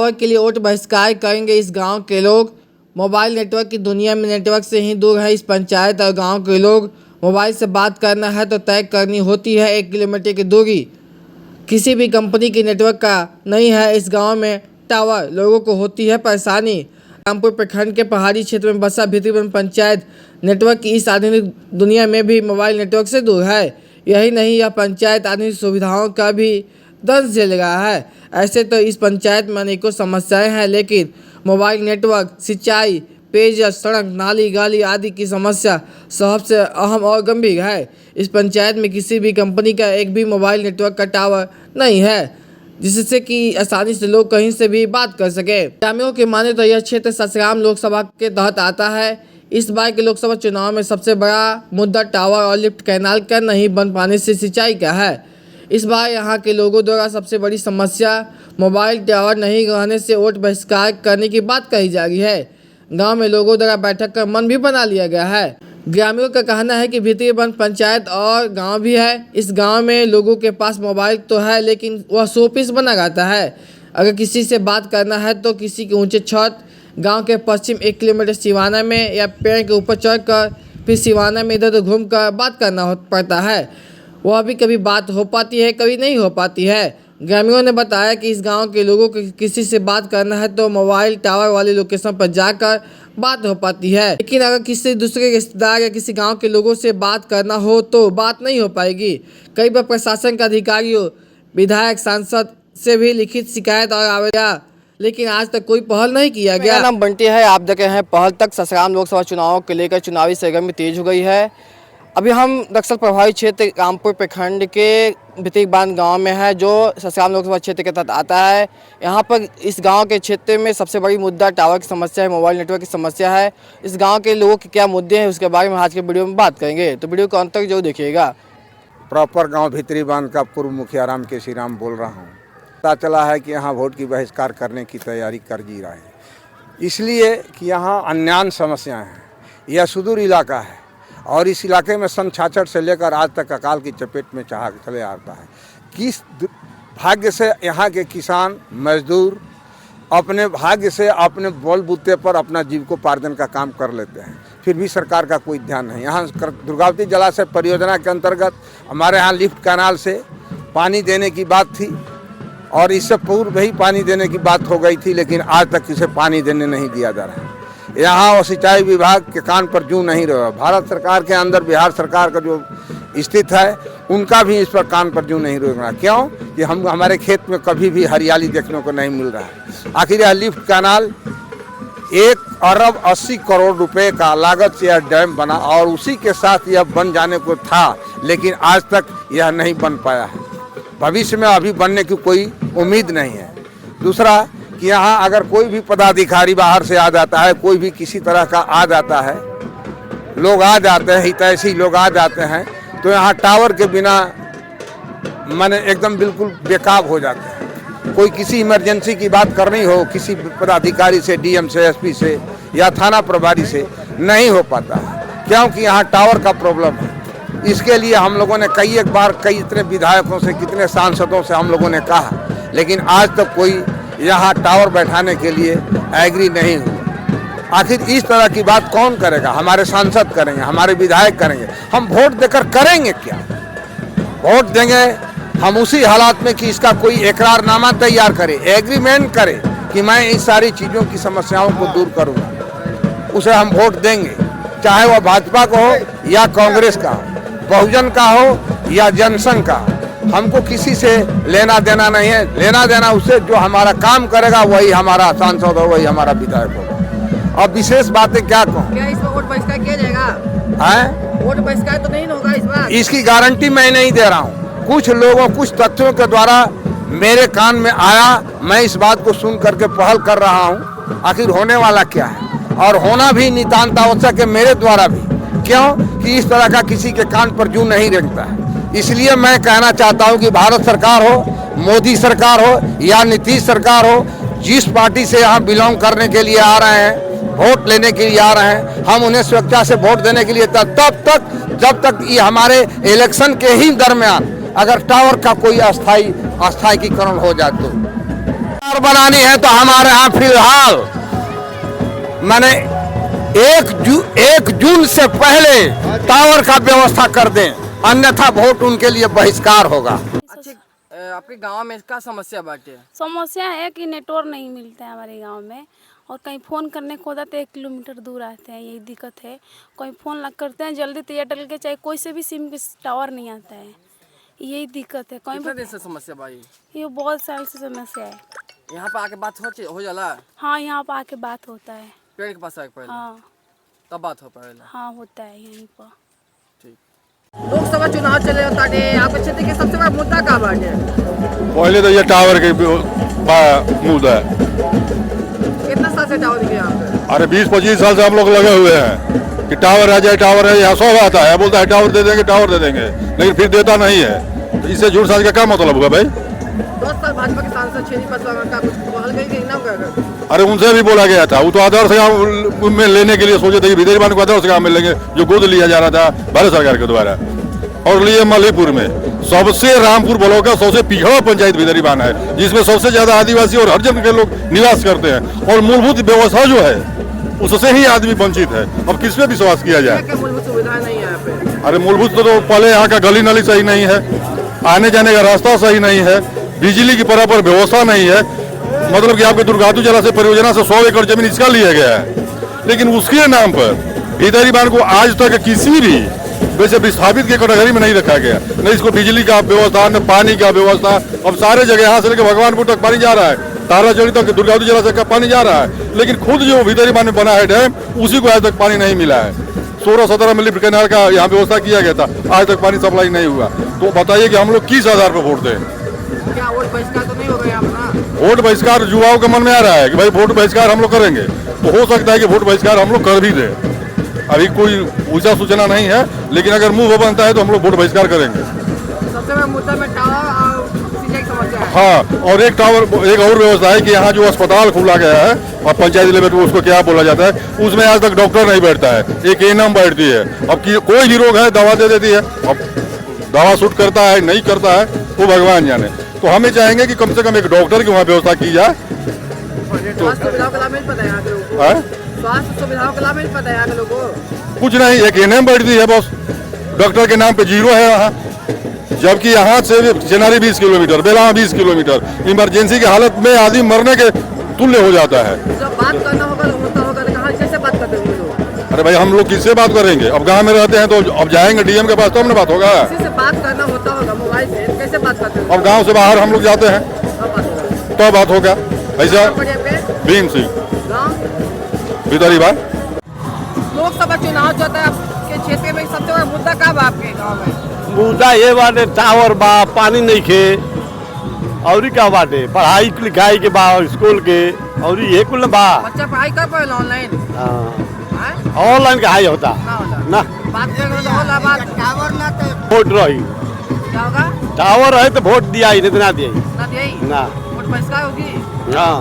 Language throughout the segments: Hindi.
टावर के लिए वोट बहिष्कार करेंगे इस गांव के लोग। मोबाइल नेटवर्क की दुनिया में नेटवर्क से ही दूर है इस पंचायत और गांव के लोग। मोबाइल से बात करना है तो तय करनी होती है 1 किलोमीटर की दूरी। किसी भी कंपनी की नेटवर्क का नहीं है इस गांव में टावर, लोगों को होती है परेशानी। रामपुर प्रखंड के पहाड़ी क्षेत्र में बसा भितरीवन पंचायत नेटवर्क की इस आधुनिक दुनिया में भी मोबाइल नेटवर्क से दूर है। यही नहीं, यह पंचायत आधुनिक सुविधाओं का भी दंश झेल रहा है। ऐसे तो इस पंचायत में अनेकों समस्याएं हैं, लेकिन मोबाइल नेटवर्क, सिंचाई, पेयजल, सड़क, नाली, गाली आदि की समस्या सबसे अहम और गंभीर है। इस पंचायत में किसी भी कंपनी का एक भी मोबाइल नेटवर्क का टावर नहीं है, जिससे कि आसानी से लोग कहीं से भी बात कर सके। ग्रामीणों की माने तो यह क्षेत्र ससराम लोकसभा के तहत आता है। इस बार के लोकसभा चुनाव में सबसे बड़ा मुद्दा टावर और लिफ्ट कैनाल का नहीं बन पाने से सिंचाई का है। इस बार यहाँ के लोगों द्वारा सबसे बड़ी समस्या मोबाइल टावर नहीं रहने से वोट बहिष्कार करने की बात कही जा रही है। गांव में लोगों द्वारा बैठक कर मन भी बना लिया गया है। ग्रामीणों का कहना है कि भितरीवन पंचायत और गांव भी है। इस गांव में लोगों के पास मोबाइल तो है, लेकिन वह शोपीस बना रहता है। अगर किसी से बात करना है तो किसी के ऊंचे छत, गांव के पश्चिम 1 किलोमीटर सिवाना में या पेड़ के ऊपर चढ़कर फिर सिवाना में इधर उधर घूम कर बात करना पड़ता है। वह भी कभी बात हो पाती है, कभी नहीं हो पाती है। ग्रामीणों ने बताया कि इस गांव के लोगों को किसी से बात करना है तो मोबाइल टावर वाले लोकेशन पर जाकर बात हो पाती है, लेकिन अगर किसी दूसरे रिश्तेदार या किसी गांव के लोगों से बात करना हो तो बात नहीं हो पाएगी। कई बार प्रशासन के अधिकारियों, विधायक, सांसद से भी लिखित शिकायत और आवेदन, लेकिन आज तक कोई पहल नहीं किया गया। नाम बंटी है, आप देखे हैं पहल तक। ससराम लोकसभा चुनाव को लेकर चुनावी सरगर्मी तेज हो गई है। अभी हम नक्सल प्रभावित क्षेत्र रामपुर प्रखंड के भितरीवन गांव में है, जो ससराम लोकसभा क्षेत्र के तहत आता है। यहां पर इस गांव के क्षेत्र में सबसे बड़ी मुद्दा टावर की समस्या है, मोबाइल नेटवर्क की समस्या है। इस गांव के लोगों के क्या मुद्दे हैं उसके बारे में आज के वीडियो में बात करेंगे, तो वीडियो को अंत तक जरूर देखिएगा। प्रॉपर गांव भितरीवन का पूर्व मुखिया राम केसी राम बोल रहा हूँ। पता चला है कि यहाँ वोट की बहिष्कार करने की तैयारी कर जी रहा है, इसलिए कि यहाँ अन्यान समस्याएँ हैं। यह सुदूर इलाका है और इस इलाके में सन 66 से लेकर आज तक अकाल की चपेट में चले आता है। किस भाग्य से यहाँ के किसान मजदूर अपने भाग्य से अपने बलबूते पर अपना जीविकोपार्जन का काम कर लेते हैं, फिर भी सरकार का कोई ध्यान नहीं। यहाँ दुर्गावती जलाशय परियोजना के अंतर्गत हमारे यहाँ लिफ्ट कैनाल से पानी देने की बात थी और इससे पूर्व भी पानी देने की बात हो गई थी, लेकिन आज तक इसे पानी देने नहीं दिया जा रहा है। यहाँ सिंचाई विभाग के कान पर जूं नहीं रहा। भारत सरकार के अंदर बिहार सरकार का जो स्थित है उनका भी इस पर कान पर जूं नहीं रोक रहा। क्यों कि हमारे खेत में कभी भी हरियाली देखने को नहीं मिल रहा है। आखिर यह लिफ्ट कैनाल 1 अरब 80 करोड़ रुपए का लागत से यह डैम बना और उसी के साथ यह बन जाने को था, लेकिन आज तक यह नहीं बन पाया है। भविष्य में अभी बनने की कोई उम्मीद नहीं है। दूसरा कि यहाँ अगर कोई भी पदाधिकारी बाहर से आ जाता है, कोई भी किसी तरह का आ जाता है, लोग आ जाते हैं, हितैषी लोग आ जाते हैं, तो यहाँ टावर के बिना माने एकदम बिल्कुल बेकाब हो जाते हैं। कोई किसी इमरजेंसी की बात करनी हो किसी पदाधिकारी से, डीएम से, एसपी से या थाना प्रभारी से, नहीं हो पाता है, क्योंकि यहाँ टावर का प्रॉब्लम है। इसके लिए हम लोगों ने कई एक बार इतने विधायकों से, कितने सांसदों से हम लोगों ने कहा, लेकिन आज तक कोई यहाँ टावर बैठाने के लिए एग्री नहीं हुआ। आखिर इस तरह की बात कौन करेगा? हमारे सांसद करेंगे, हमारे विधायक करेंगे। हम वोट देकर करेंगे क्या? वोट देंगे हम उसी हालात में कि इसका कोई इकरारनामा तैयार करे, एग्रीमेंट करे कि मैं इस सारी चीज़ों की समस्याओं को दूर करूँगा, उसे हम वोट देंगे। चाहे वह भाजपा का हो या कांग्रेस का हो, बहुजन का हो या जनसंघ का हो, हमको किसी से लेना देना नहीं है। लेना देना उससे जो हमारा काम करेगा वही हमारा सांसद हो, वही हमारा विधायक होगा। अब विशेष बातें क्या कहूँ? क्या इस बार वोट बहिष्कार किया जाएगा? है वोट बहिष्कार तो नहीं होगा इस बार? इसकी गारंटी मैं नहीं दे रहा हूँ। कुछ लोगों, कुछ तथ्यों के द्वारा मेरे कान में आया, मैं इस बात को सुन करके पहल कर रहा हूँ। आखिर होने वाला क्या है और होना भी नितांत आवश्यक है मेरे द्वारा भी। क्यों कि इस तरह का किसी के कान पर जूं नहीं रेंगता है। इसलिए मैं कहना चाहता हूं कि भारत सरकार हो, मोदी सरकार हो या नीतीश सरकार हो, जिस पार्टी से यहाँ बिलोंग करने के लिए आ रहे हैं, वोट लेने के लिए आ रहे हैं, हम उन्हें स्वेच्छा से वोट देने के लिए तब तक जब तक ये हमारे इलेक्शन के ही दरमियान अगर टावर का कोई अस्थायीकरण हो जाए तो और बनानी है तो हमारे यहाँ फिलहाल मैंने 1 जून से पहले टावर का व्यवस्था कर दें, अन्यथा वोट उनके लिए बहिष्कार होगा। अच्छा, आपके गांव में क्या समस्या बाटे? समस्या है कि नेटवर्क नहीं मिलता है हमारे गांव में, और कहीं फ़ोन करने को होता तो 1 किलोमीटर दूर आते हैं, यही दिक्कत है। कहीं फ़ोन करते हैं जल्दी तो एयरटेल के चाहे कोई से भी सिम के टावर नहीं आता है, यही दिक्कत है। कहीं कितने दिन से समस्या भाई? ये बहुत साल से समस्या है। यहाँ पे आके बात हो जाला? हाँ, यहाँ पर आके बात होता है। पेड़ के पास आके पहले हाँ तब बात हो पाएगा? हाँ, होता है यहीं पर। लोकसभा चुनाव चले ताटे आपके क्षेत्र के सबसे बड़ा मुद्दा का बाटे? पहले तो ये टावर के मुद्दा है। कितना साल से टावर दिखे यहाँ पे? अरे 20-25 साल से हम लोग लगे हुए हैं कि टावर आ जाए, टावर है। यहाँ सब आता है, बोलता है टावर दे देंगे, टावर दे देंगे, लेकिन फिर देता नहीं है। तो इससे झूठ साझ का क्या मतलब हुआ भाई? 10 साल भाजपा के सांसद छेदी पसवान का कुछ हल गई ना कर? अरे उनसे भी बोला गया था, वो तो आदर्श गाँव में लेने के लिए सोचे थे कि भीतरी बान को आदर्श गाँव में लेंगे, जो गोद लिया जा रहा था भारत सरकार के द्वारा। और लिए मलीपुर में सबसे रामपुर ब्लॉक का सबसे पिछड़ा पंचायत भीतरी बान है, जिसमें सबसे ज्यादा आदिवासी और हरिजन के लोग निवास करते हैं, और मूलभूत व्यवस्था जो है उससे ही आदमी वंचित है। अब किस पे विश्वास किया जाए? मूलभूत सुविधा नहीं है यहाँ पे। अरे मूलभूत तो पहले यहाँ का गली नाली सही नहीं है, आने जाने का रास्ता सही नहीं है, बिजली की बराबर व्यवस्था नहीं है। मतलब कि आपके दुर्गातु जलाशय परियोजना से 100 एकड़ जमीन इसका लिया गया है, लेकिन उसके नाम पर भीतरी बांध को आज तक किसी भी वैसे विस्थापित के कैटेगरी में नहीं रखा गया। न इसको बिजली का व्यवस्था, न पानी का व्यवस्था। अब सारे जगह यहाँ से लेकर भगवानपुर तक पानी जा रहा है, ताराचौड़ी तक दुर्गावती जलाशय का पानी जा रहा है, लेकिन खुद जो भीतरी बांध में बना है डैम, उसी को आज तक पानी नहीं मिला है। 16-17 मिली कैनाल का यहाँ व्यवस्था किया गया था, आज तक पानी सप्लाई नहीं हुआ। तो बताइए कि हम लोग किस आधार पर वोट दें? क्या वोट बहिष्कार तो नहीं होगा यहाँ पर? वोट बहिष्कार युवाओं के मन में आ रहा है कि भाई वोट बहिष्कार हम लोग करेंगे, तो हो सकता है कि वोट बहिष्कार हम लोग कर भी दें। अभी कोई वैसा सूचना नहीं है, लेकिन अगर मुंह बनता है तो हम लोग वोट बहिष्कार करेंगे। सबसे बड़ा मुद्दा में टावर और सिंचाई की समस्या है। हाँ, और एक और व्यवस्था है कि यहाँ जो अस्पताल खोला गया है और पंचायती लेवल पर उसको क्या बोला जाता है, उसमें आज तक डॉक्टर नहीं बैठता है, एक एएनएम बैठती है। अब कोई भी रोग है दवा दे देती है, अब दवा शूट करता है नहीं करता है वो भगवान जाने। तो हमें चाहेंगे कि कम से कम एक डॉक्टर की वहाँ व्यवस्था की जाए। स्वास्थ्य सुविधाओं का लाभ मिल पाता है यहाँ के लोगों को? स्वास्थ्य सुविधाओं का लाभ मिल पाता है यहाँ के लोगों को? कुछ नहीं, एक एएनएम बैठती है बस, डॉक्टर के नाम पे 0 है यहाँ। जबकि यहाँ से चेनारी 20 किलोमीटर, बेलावा 20 किलोमीटर, इमरजेंसी की हालत में आदमी मरने के तुल्य हो जाता है। जब बात करना होगा होता होगा तो कहाँ कैसे बात करते होंगे लोग? अरे भाई हम लोग किससे बात करेंगे? अब गांव में रहते हैं तो अब जाएंगे डीएम के पास तब ना बात होगा। किसी से बात करना होता होगा मोबाइल से, कैसे बात करते हैं? अब गांव से बाहर हम लोग जाते हैं तब बात होगा। तो बात होगा। ऐसा भीम सिंह गाँव भीतरी बात। लोकसभा चुनाव चलता है आपके क्षेत्र में, सबसे बड़ा मुद्दा का बा आपके गाँव में? मुद्दा ये बाटे टावर बा, पानी नहीं खे, और क्या बाटे पढ़ाई लिखाई के बा, स्कूल के, और ये कुल बा। बच्चा पढ़ाई कर पाए ऑनलाइन? ऑनलाइन का हाई होता ना, बात करें तो होला बात। टावर ना तो वोट रही, क्या होगा? टावर है तो वोट दिया ही नहीं, ना दिया ना यही ना। वोट बहिष्कार होगी। हाँ,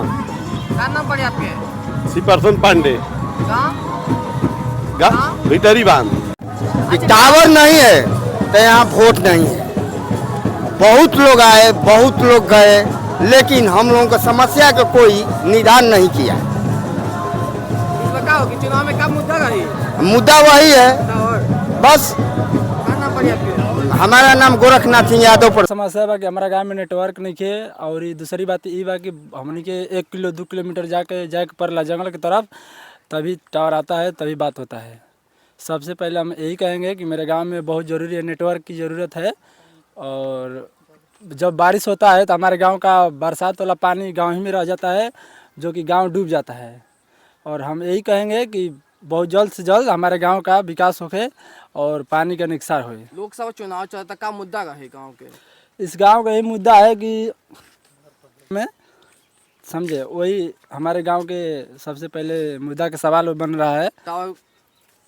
क्या नाम पड़े आपके? सिपरसन पांडे, गाँव भीतरी बांध। टावर नहीं है तो यहाँ वोट नहीं है। बहुत लोग आए, बहुत लोग गए, लेकिन हम लोगों को समस्या का कोई निदान नहीं किया। इसमें क्या होगी चुनाव में? क्या मुद्दा रही? मुद्दा वही है टावर। बस। क्या नाम पड़े आपके? हमारा नाम गोरखनाथ सिंह यादव। समस्या बा कि हमारा गांव में नेटवर्क नहीं खे, और दूसरी बात ये बा कि हमने के 1-2 किलोमीटर जाके पड़ला जंगल की तरफ, तभी टावर आता है, तभी बात होता है। सबसे पहले हम यही कहेंगे कि मेरे गांव में बहुत ज़रूरी है, नेटवर्क की ज़रूरत है। और जब बारिश होता है तो हमारे गांव का बरसात वाला पानी गांव ही में रह जाता है, जो कि गांव डूब जाता है। और हम यही कहेंगे कि बहुत जल्द से जल्द हमारे गांव का विकास होके और पानी का निस्तार हो। लोकसभा चुनाव चलता, क्या मुद्दा रहे गाँव के? इस गांव का यही मुद्दा है कि में समझे, वही हमारे गांव के सबसे पहले मुद्दा का सवाल बन रहा है। टावर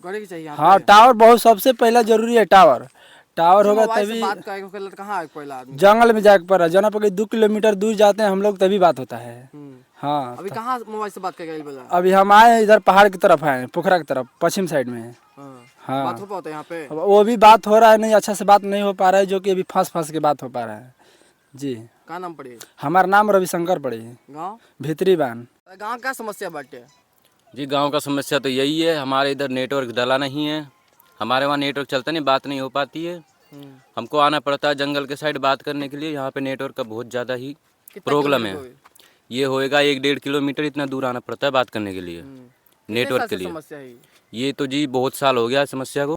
गड़े की चाहिए यहाँ हाँ, पे? टावर बहुत सबसे पहला जरूरी है। टावर होगा मोबाइल से तभी। बात करेंगे तो कहाँ है पहला आदमी? जंगल में जाके पड़ा, जहाँ पर 2 किलोमीटर दूर जाते हैं हम लोग, तभी बात होता है। हाँ, अभी कहाँ मोबाइल से बात करेंगे बोला? अभी हम आए इधर पहाड़ की तरफ आए, पोखरा की तरफ, पश्चिम साइड में। हाँ, बात हो पाता है यहाँ पे? वो भी बात हो रहा है, नहीं अच्छा से बात नहीं हो पा रहा है, जो कि अभी फंस के बात हो पा रहा है जी। का नाम पड़े? हमारा नाम रविशंकर पड़े, गाँव भीतरी बान। गाँव का समस्या बाटे? जी गांव का समस्या तो यही है, हमारे इधर नेटवर्क डला नहीं है, हमारे वहाँ नेटवर्क चलता नहीं, बात नहीं हो पाती है। हमको आना पड़ता है जंगल के साइड बात करने के लिए, यहाँ पे नेटवर्क का बहुत ज़्यादा ही प्रॉब्लम है। ये होएगा 1-1.5 किलोमीटर इतना दूर आना पड़ता है बात करने के लिए, नेटवर्क के लिए। समस्या है ये तो जी बहुत साल हो गया समस्या को।